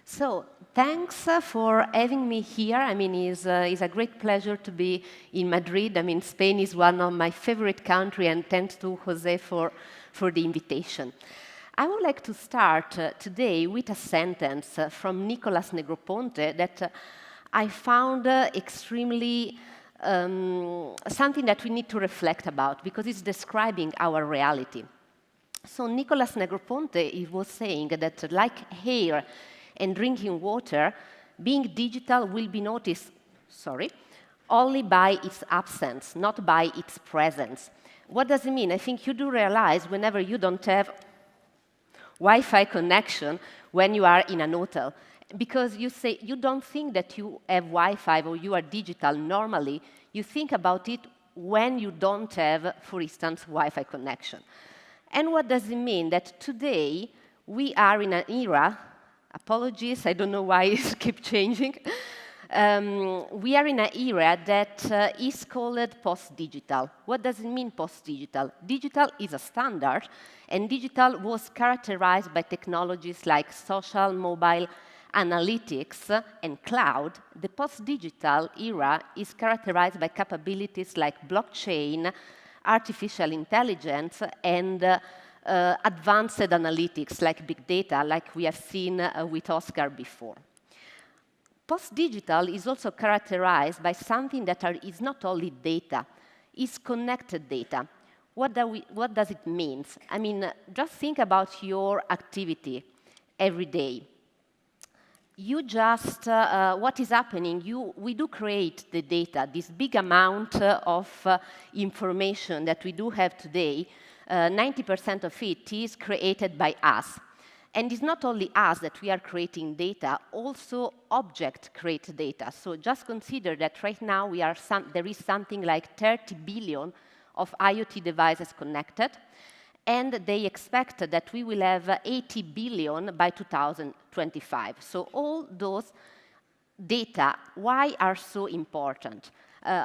So, thanks for having me here. It's a great pleasure to be in Madrid. Spain is one of my favorite countries, and thanks to Jose for the invitation. I would like to start today with a sentence from Nicolas Negroponte that I found extremely something that we need to reflect about because it's describing our reality. So Nicolas Negroponte he was saying that like air and drinking water, being digital will be noticed, only by its absence, not by its presence. What does it mean? I think you do realize whenever you don't have Wi-Fi connection when you are in an hotel, because you don't think that you have Wi-Fi or you are digital normally, you think about it when you don't have, for instance, Wi-Fi connection. And what does it mean? That today we are in an era, apologies, I don't know why it keeps changing, we are in an era that is called post-digital. What does it mean post-digital? Digital is a standard, and digital was characterized by technologies like social, mobile, analytics, and cloud. The post-digital era is characterized by capabilities like blockchain, artificial intelligence, and advanced analytics like big data, like we have seen with Oscar before. Post-digital is also characterized by something that is not only data, it's connected data. What does it mean? Just think about your activity every day. You just, what is happening, we do create the data, this big amount of information that we do have today, 90% of it is created by us. And it's not only us that we are creating data, also objects create data. So just consider that right now there is something like 30 billion of IoT devices connected, and they expect that we will have 80 billion by 2025. So all those data, why are so important?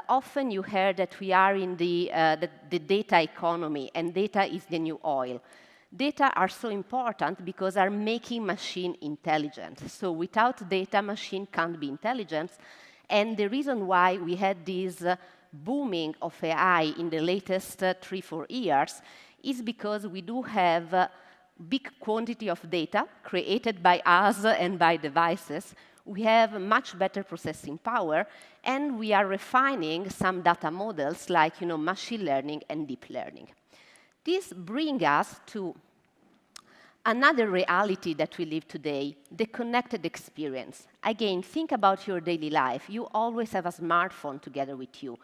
Often you hear that we are in the data economy, and data is the new oil. Data are so important because are making machine intelligent. So without data, machine can't be intelligent. And the reason why we had this booming of AI in the latest 3-4 years is because we do have a big quantity of data created by us and by devices. We have much better processing power, and we are refining some data models like machine learning and deep learning. This brings us to another reality that we live today, the connected experience. Again, think about your daily life. You always have a smartphone together with you.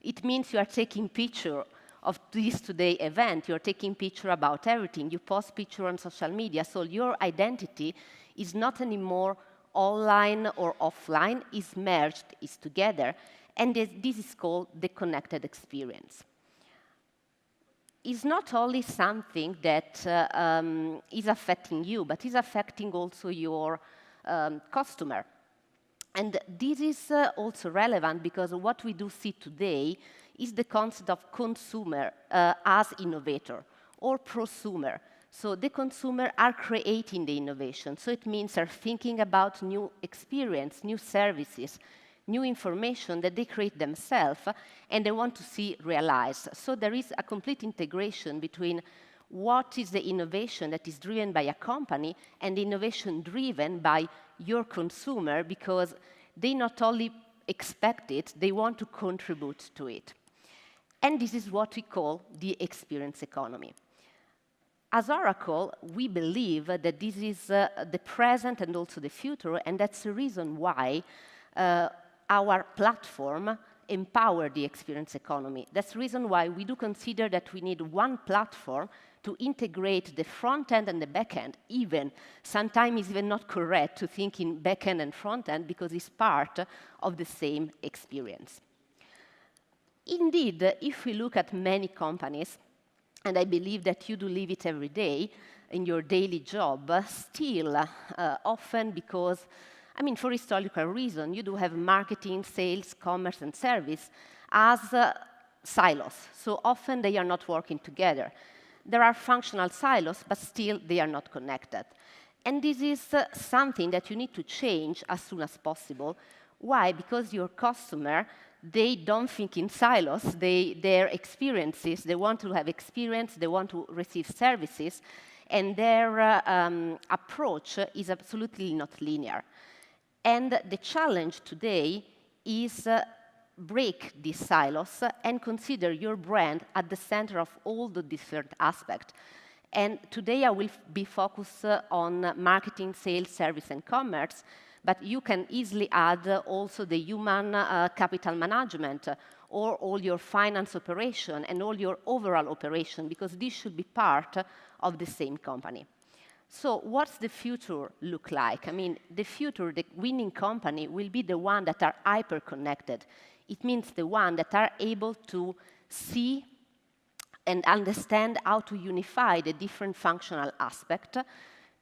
It means you are taking picture of this today event. You're taking picture about everything. You post picture on social media. So your identity is not anymore online or offline, is merged, is together. And this is called the connected experience. It's not only something that is affecting you, but is affecting also your customer. And this is also relevant because what we do see today is the concept of consumer as innovator or prosumer. So the consumer are creating the innovation. So it means they're thinking about new experience, new services, new information that they create themselves, and they want to see realized. So there is a complete integration between what is the innovation that is driven by a company and the innovation driven by your consumer, because they not only expect it, they want to contribute to it. And this is what we call the experience economy. As Oracle, we believe that this is the present and also the future, and that's the reason why our platform empower the experience economy. That's the reason why we do consider that we need one platform to integrate the front end and the back end. Even sometimes it's even not correct to think in back end and front end because it's part of the same experience. Indeed, if we look at many companies, and I believe that you do live it every day in your daily job, still often because for historical reason, you do have marketing, sales, commerce, and service as silos. So often they are not working together. There are functional silos, but still they are not connected. And this is something that you need to change as soon as possible. Why? Because your customer, they don't think in silos. Their experiences, they want to have experience, they want to receive services, and their approach is absolutely not linear. And the challenge today is break these silos and consider your brand at the center of all the different aspects. And today I will be focused on marketing, sales, service, and commerce, but you can easily add also the human capital management or all your finance operation and all your overall operation, because this should be part of the same company. So what's the future look like? I mean, the future, the winning company will be the one that are hyper-connected. It means the one that are able to see and understand how to unify the different functional aspects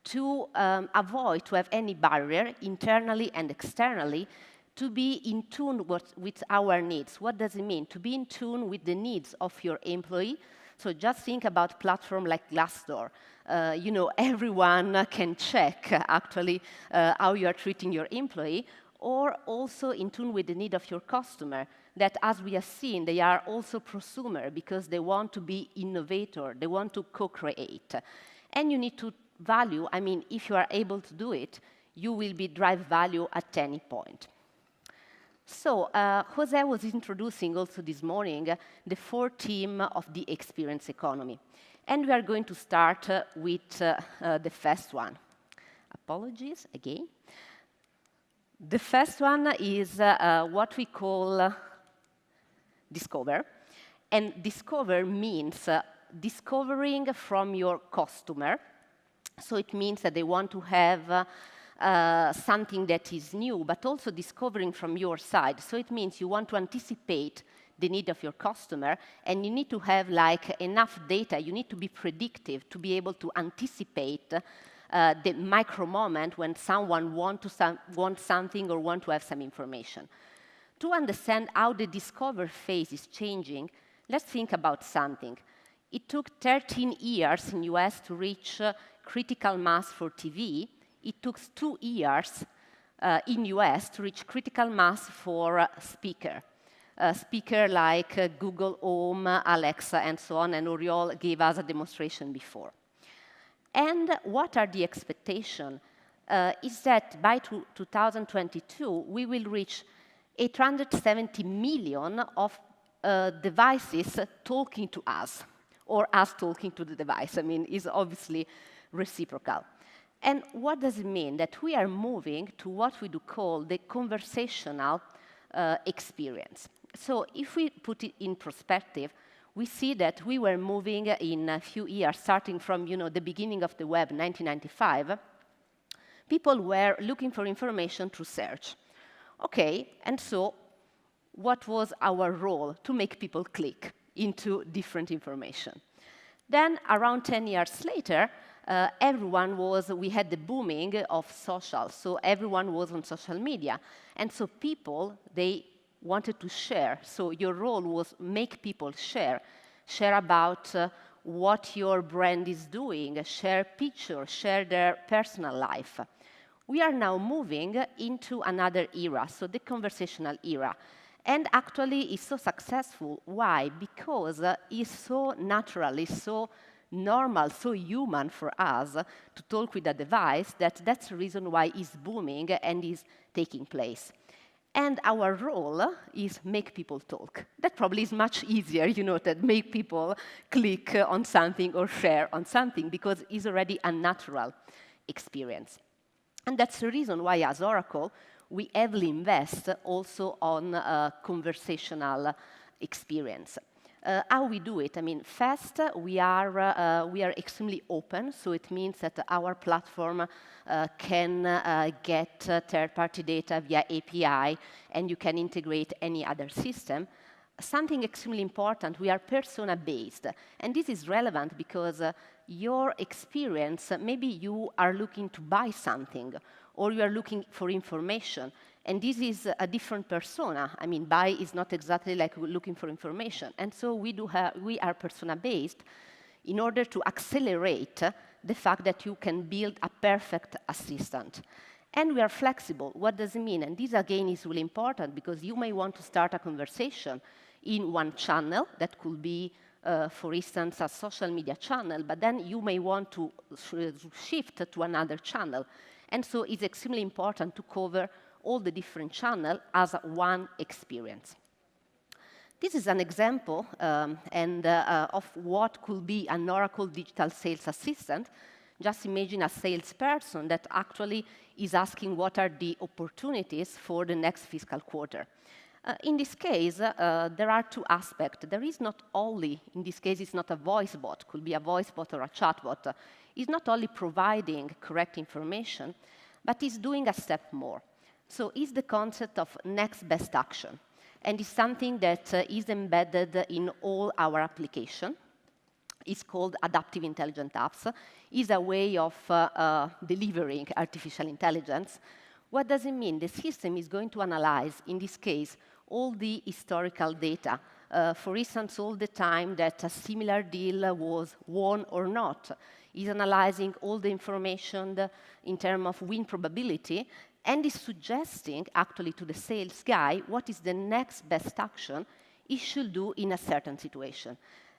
to avoid to have any barrier internally and externally, to be in tune with our needs. What does it mean? To be in tune with the needs of your employee. So just think about platform like Glassdoor. You know, everyone can check actually how you are treating your employee, or also in tune with the need of your customer, that as we have seen, they are also prosumer because they want to be innovator, they want to co-create. And you need to value, I mean, if you are able to do it, you will be drive value at any point. So Jose was introducing also this morning the 4 theme of the experience economy. And we are going to start with the first one. Apologies again. The first one is what we call discover. And discover means discovering from your customer. So it means that they want to have something that is new, but also discovering from your side. So it means you want to anticipate the need of your customer, and you need to have like enough data. You need to be predictive to be able to anticipate the micro moment when someone wants something or want to have some information. To understand how the discover phase is changing, let's think about something. It took 13 years in US to reach critical mass for TV. It took 2 years in US to reach critical mass for speaker. Speaker like Google Home, Alexa, and so on, and Oriol gave us a demonstration before. And what are the expectations? Is that by 2022, we will reach 870 million of devices talking to us, or us talking to the device. I mean, it's obviously reciprocal. And what does it mean? That we are moving to what we do call the conversational experience. So if we put it in perspective, we see that we were moving in a few years, starting from the beginning of the web, 1995, people were looking for information through search. Okay, and so what was our role? To make people click into different information. Then around 10 years later, we had the booming of social, so everyone was on social media. And so people, they wanted to share. So your role was make people share about what your brand is doing, share pictures, share their personal life. We are now moving into another era, so the conversational era. And actually, it's so successful. Why? Because it's so natural, it's so normal, so human for us to talk with a device that's the reason why it's booming and is taking place. And our role is make people talk. That probably is much easier, that make people click on something or share on something, because it's already a natural experience. And that's the reason why, as Oracle, we heavily invest also on conversational experience. How we do it? I mean, first, we are extremely open, so it means that our platform can get third-party data via API, and you can integrate any other system. Something extremely important, we are persona-based, and this is relevant because your experience, maybe you are looking to buy something, or you are looking for information, and this is a different persona. I mean, buy is not exactly like looking for information. And so we are persona-based in order to accelerate the fact that you can build a perfect assistant. And we are flexible. What does it mean? And this, again, is really important because you may want to start a conversation in one channel that could be, for instance, a social media channel, but then you may want to shift to another channel. And so it's extremely important to cover all the different channels as one experience. This is an example of what could be an Oracle digital sales assistant. Just imagine a salesperson that actually is asking what are the opportunities for the next fiscal quarter. In this case, there are two aspects. There is not only, in this case, it's not a voice bot, could be a voice bot or a chat bot. It's not only providing correct information, but it's doing a step more. So it's the concept of next best action. And it's something that is embedded in all our applications. It's called Adaptive Intelligent Apps. It's a way of delivering artificial intelligence. What does it mean? The system is going to analyze, in this case, all the historical data. For instance, all the time that a similar deal was won or not. It's analyzing all the information in terms of win probability, and is suggesting, actually, to the sales guy what is the next best action he should do in a certain situation.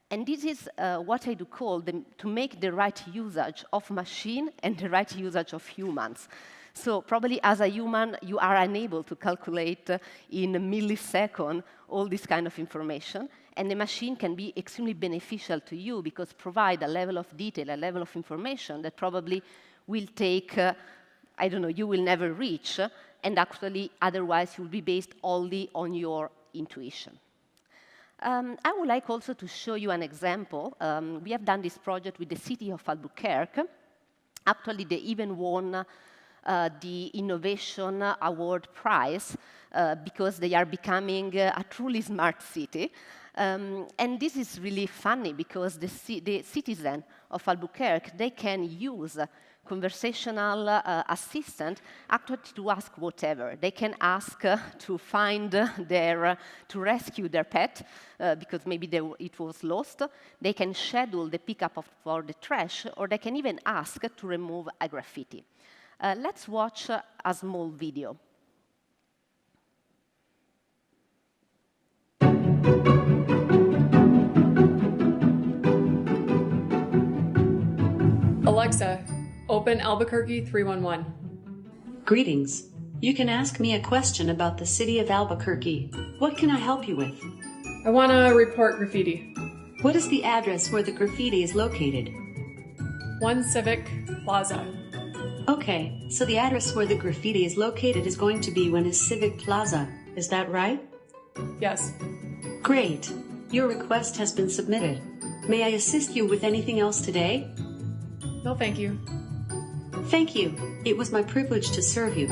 And this is what I do call to make the right usage of machine and the right usage of humans. So probably as a human, you are unable to calculate in a millisecond all this kind of information. And the machine can be extremely beneficial to you because provide a level of detail, a level of information that probably will take, I don't know, you will never reach. And actually, otherwise, you will be based only on your intuition. I would like also to show you an example. We have done this project with the city of Albuquerque. Actually, they even won the Innovation Award prize because they are becoming a truly smart city. And this is really funny because the citizen of Albuquerque, they can use conversational assistant actually to ask whatever. They can ask to find to rescue their pet because maybe it was lost. They can schedule the pickup for the trash, or they can even ask to remove a graffiti. Let's watch a small video. Alexa, open Albuquerque 311. Greetings. You can ask me a question about the city of Albuquerque. What can I help you with? I want to report graffiti. What is the address where the graffiti is located? 1 Civic Plaza. Okay, so the address where the graffiti is located is going to be 1 Civic Plaza. Is that right? Yes. Great. Your request has been submitted. May I assist you with anything else today? No, thank you. Thank you. It was my privilege to serve you.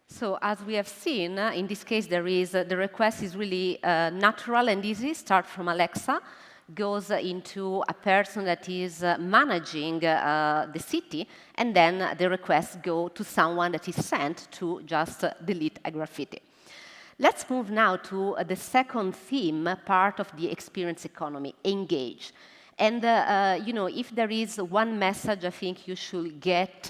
So as we have seen, in this case, there is the request is really natural and easy. Start from Alexa, goes into a person that is managing the city, and then the requests go to someone that is sent to just delete a graffiti. Let's move now to the second theme, part of the experience economy, engage. And if there is one message I think you should get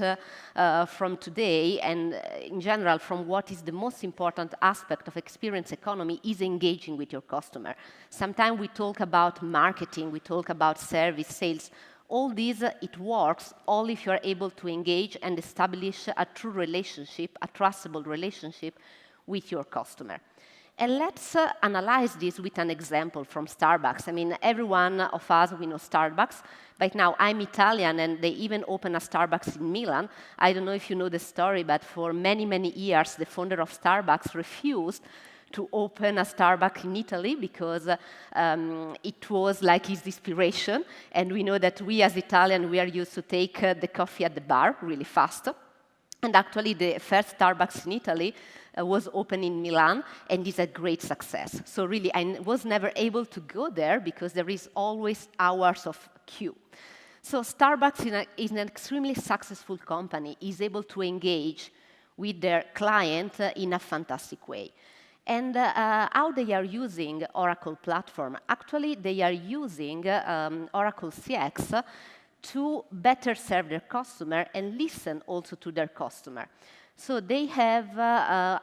from today, and in general from what is the most important aspect of experience economy, is engaging with your customer. Sometimes we talk about marketing, we talk about service, sales. All these, it works only if you are able to engage and establish a true relationship, a trustable relationship with your customer. And let's analyze this with an example from Starbucks. I mean, every one of us, we know Starbucks. Right now, I'm Italian, and they even opened a Starbucks in Milan. I don't know if you know the story, but for many, many years, the founder of Starbucks refused to open a Starbucks in Italy because it was like his inspiration. And we know that we as Italians, we are used to take the coffee at the bar really fast. And actually, the first Starbucks in Italy was opened in Milan and is a great success. So really, I was never able to go there because there is always hours of queue. So Starbucks is an extremely successful company, is able to engage with their client in a fantastic way. And how they are using Oracle platform? Actually, they are using Oracle CX to better serve their customer and listen also to their customer. So they have,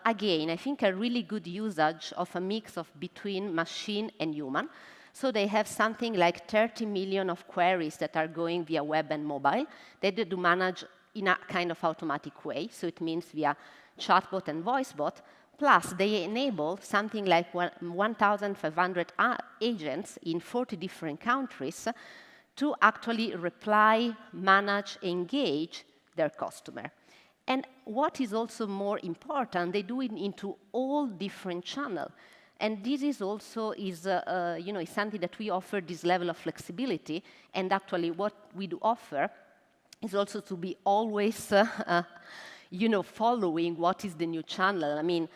again, I think a really good usage of a mix of between machine and human. So they have something like 30 million of queries that are going via web and mobile that they do manage in a kind of automatic way. So it means via chatbot and voicebot. Plus, they enable something like 1,500 agents in 40 different countries to actually reply, manage, engage their customer. And what is also more important, they do it into all different channels. And this is also is something that we offer this level of flexibility. And actually, what we do offer is also to be always, following what is the new channel. I mean,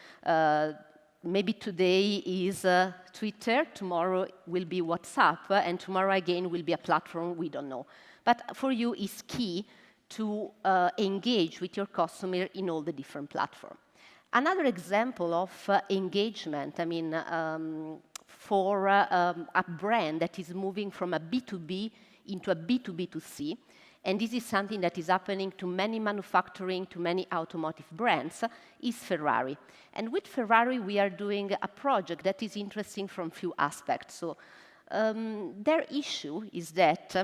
maybe today is Twitter, tomorrow will be WhatsApp, and tomorrow again will be a platform we don't know. But for you, it's key to engage with your customer in all the different platforms. Another example of engagement, I mean, for a brand that is moving from a B2B into a B2B2C, and this is something that is happening to many manufacturing, to many automotive brands, is Ferrari. And with Ferrari, we are doing a project that is interesting from few aspects. So their issue is that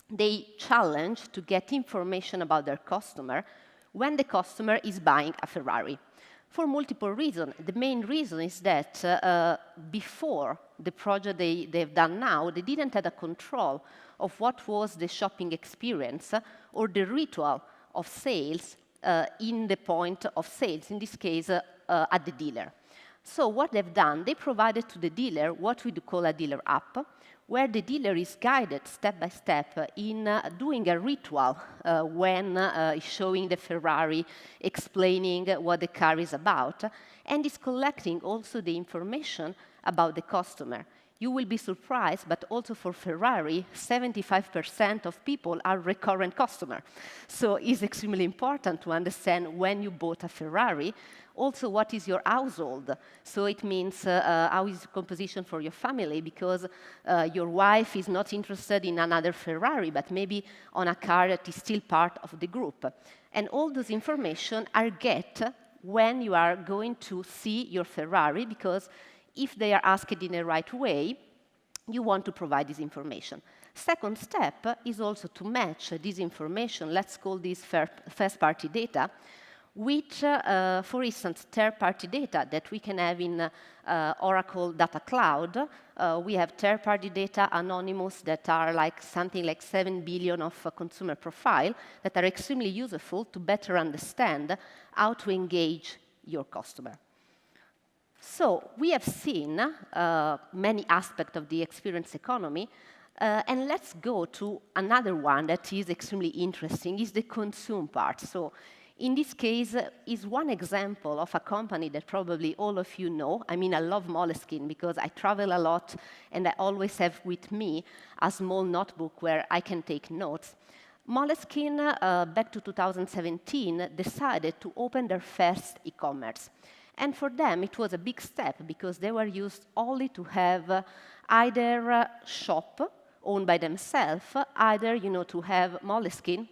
they challenge to get information about their customer when the customer is buying a Ferrari. For multiple reasons. The main reason is that before the project they've done now, they didn't have a control of what was the shopping experience or the ritual of sales in the point of sales, in this case, at the dealer. So what they've done, they provided to the dealer what we do call a dealer app, where the dealer is guided step by step in doing a ritual when showing the Ferrari, explaining what the car is about, and is collecting also the information about the customer. You will be surprised, but also for Ferrari, 75% of people are recurrent customers. So it's extremely important to understand when you bought a Ferrari, also what is your household. So it means how is the composition for your family, because your wife is not interested in another Ferrari, but maybe on a car that is still part of the group. And all those information are get when you are going to see your Ferrari, because if they are asked in the right way, you want to provide this information. Second step is also to match this information, let's call this first-party data, with, for instance, third-party data that we can have in Oracle Data Cloud. We have third-party data, anonymous, that are like something like 7 billion of consumer profile that are extremely useful to better understand how to engage your customer. So we have seen many aspects of the experience economy, and let's go to another one that is extremely interesting, is the consume part. So in this case, is one example of a company that probably all of you know. I mean, I love Moleskine because I travel a lot, and I always have with me a small notebook where I can take notes. Moleskine, back to 2017, decided to open their first e-commerce. And for them, it was a big step because they were used only to have either a shop owned by themselves, either to have Moleskine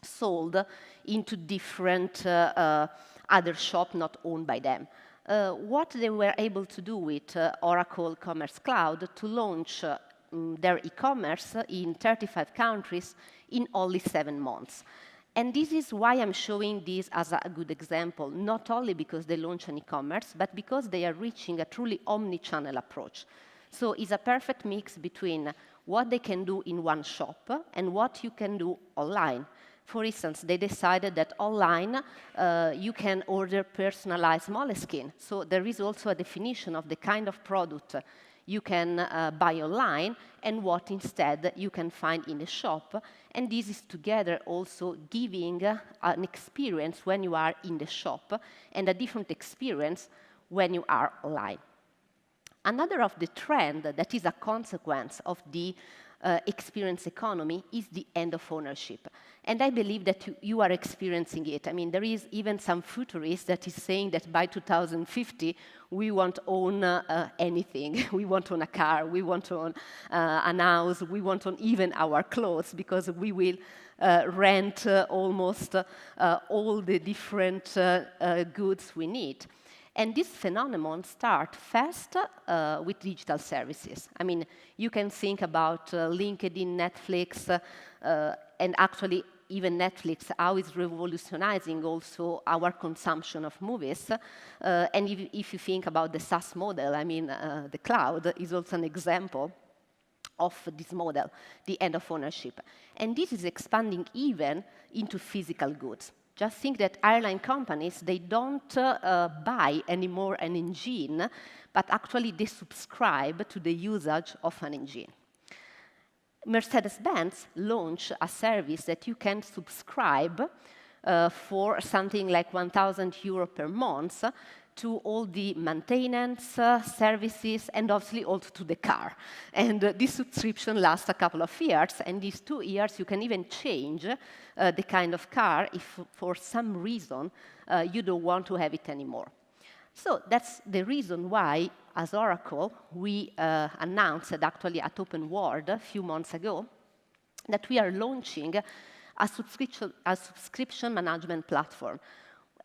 sold into different other shops not owned by them. What they were able to do with Oracle Commerce Cloud to launch their e-commerce in 35 countries in only 7 months. And this is why I'm showing this as a good example, not only because they launch an e-commerce, but because they are reaching a truly omni-channel approach. So it's a perfect mix between what they can do in one shop and what you can do online. For instance, they decided that online you can order personalized moleskin. So there is also a definition of the kind of product you can buy online and what instead you can find in the shop. And this is together also giving an experience when you are in the shop and a different experience when you are online. Another of the trend that is a consequence of the experience economy is the end of ownership. And I believe that you are experiencing it. I mean, there is even some futurist that is saying that by 2050, we won't own anything. We won't own a car, we won't own an house, we won't own even our clothes, because we will rent almost all the different goods we need. And this phenomenon starts fast with digital services. I mean, you can think about LinkedIn, Netflix, and actually even Netflix, how it's revolutionizing also our consumption of movies. And if you think about the SaaS model, I mean, the cloud is also an example of this model, the end of ownership. And this is expanding even into physical goods. Just think that airline companies, they don't buy anymore an engine, but actually they subscribe to the usage of an engine. Mercedes-Benz launched a service that you can subscribe for something like 1,000 euro per month to all the maintenance services and obviously also to the car. And this subscription lasts a couple of years, and these 2 years you can even change the kind of car if for some reason you don't want to have it anymore. So that's the reason why, as Oracle, we announced actually at Open World a few months ago that we are launching a subscription management platform.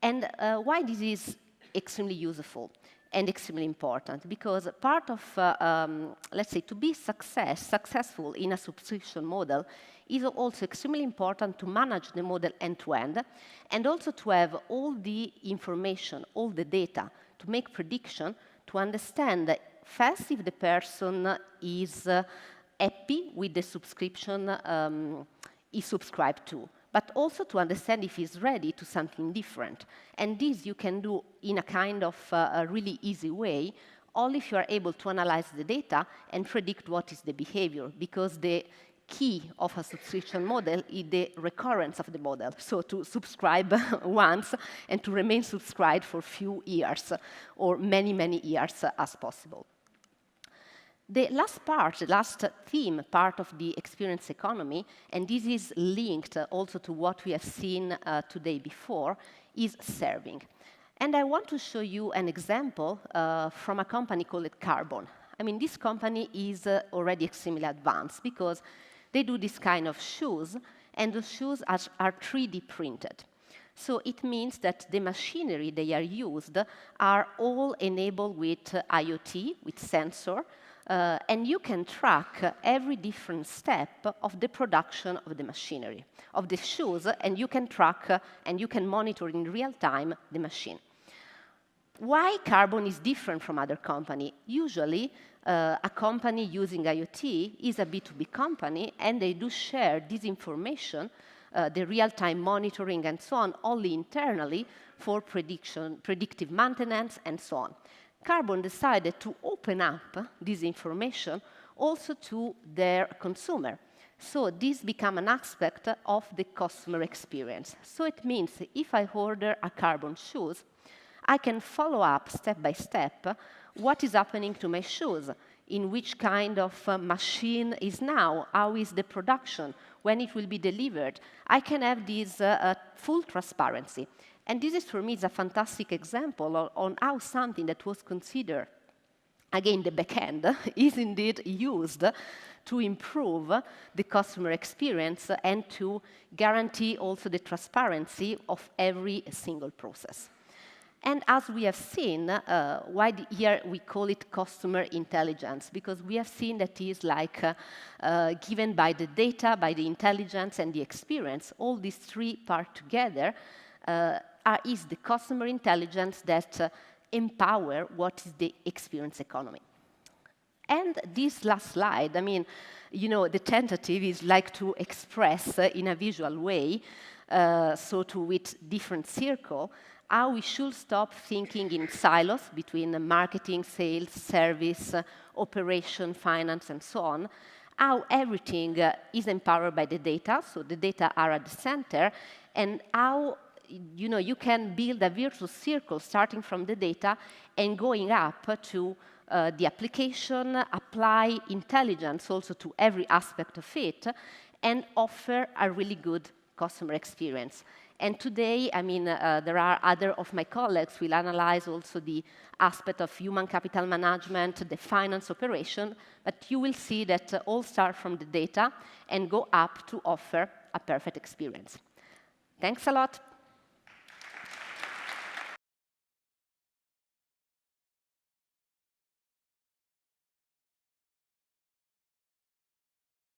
And why this is extremely useful and extremely important, because part of, let's say, to be successful in a subscription model is also extremely important to manage the model end-to-end, and also to have all the information, all the data, to make prediction, to understand fast if the person is happy with the subscription he subscribed to, but also to understand if he's ready to something different. And this you can do in a kind of a really easy way, only if you are able to analyze the data and predict what is the behavior, because the key of a subscription model is the recurrence of the model. So to subscribe once and to remain subscribed for few years or many, many years as possible. The last part, the last theme, part of the experience economy, and this is linked also to what we have seen today before, is serving. And I want to show you an example from a company called Carbon. I mean, this company is already extremely advanced because they do this kind of shoes, and the shoes are 3D printed. So it means that the machinery they are used are all enabled with IoT, with sensor, and you can track every different step of the production of the machinery, of the shoes, and you can track and you can monitor in real time the machine. Why Carbon is different from other companies? Usually, a company using IoT is a B2B company, and they do share this information, the real-time monitoring and so on, only internally for predictive maintenance and so on. Carbon decided to open up this information also to their consumer. So this became an aspect of the customer experience. So it means if I order a Carbon shoes, I can follow up step by step what is happening to my shoes, in which kind of machine is now, how is the production, when it will be delivered. I can have this full transparency. And this is, for me, is a fantastic example on how something that was considered, again, the back end, is indeed used to improve the customer experience and to guarantee also the transparency of every single process. And as we have seen, why here we call it customer intelligence, because we have seen that it is like given by the data, by the intelligence and the experience, all these three parts together is the customer intelligence that empower what is the experience economy. And this last slide, I mean, you know, the tentative is like to express in a visual way, with different circle, how we should stop thinking in silos between marketing, sales, service, operation, finance, and so on, how everything is empowered by the data, so the data are at the center, and how you can build a virtuous circle starting from the data and going up to the application, apply intelligence also to every aspect of it, and offer a really good customer experience. And today, I mean, there are other of my colleagues will analyze also the aspect of human capital management, the finance operation, but you will see that all start from the data and go up to offer a perfect experience. Thanks a lot.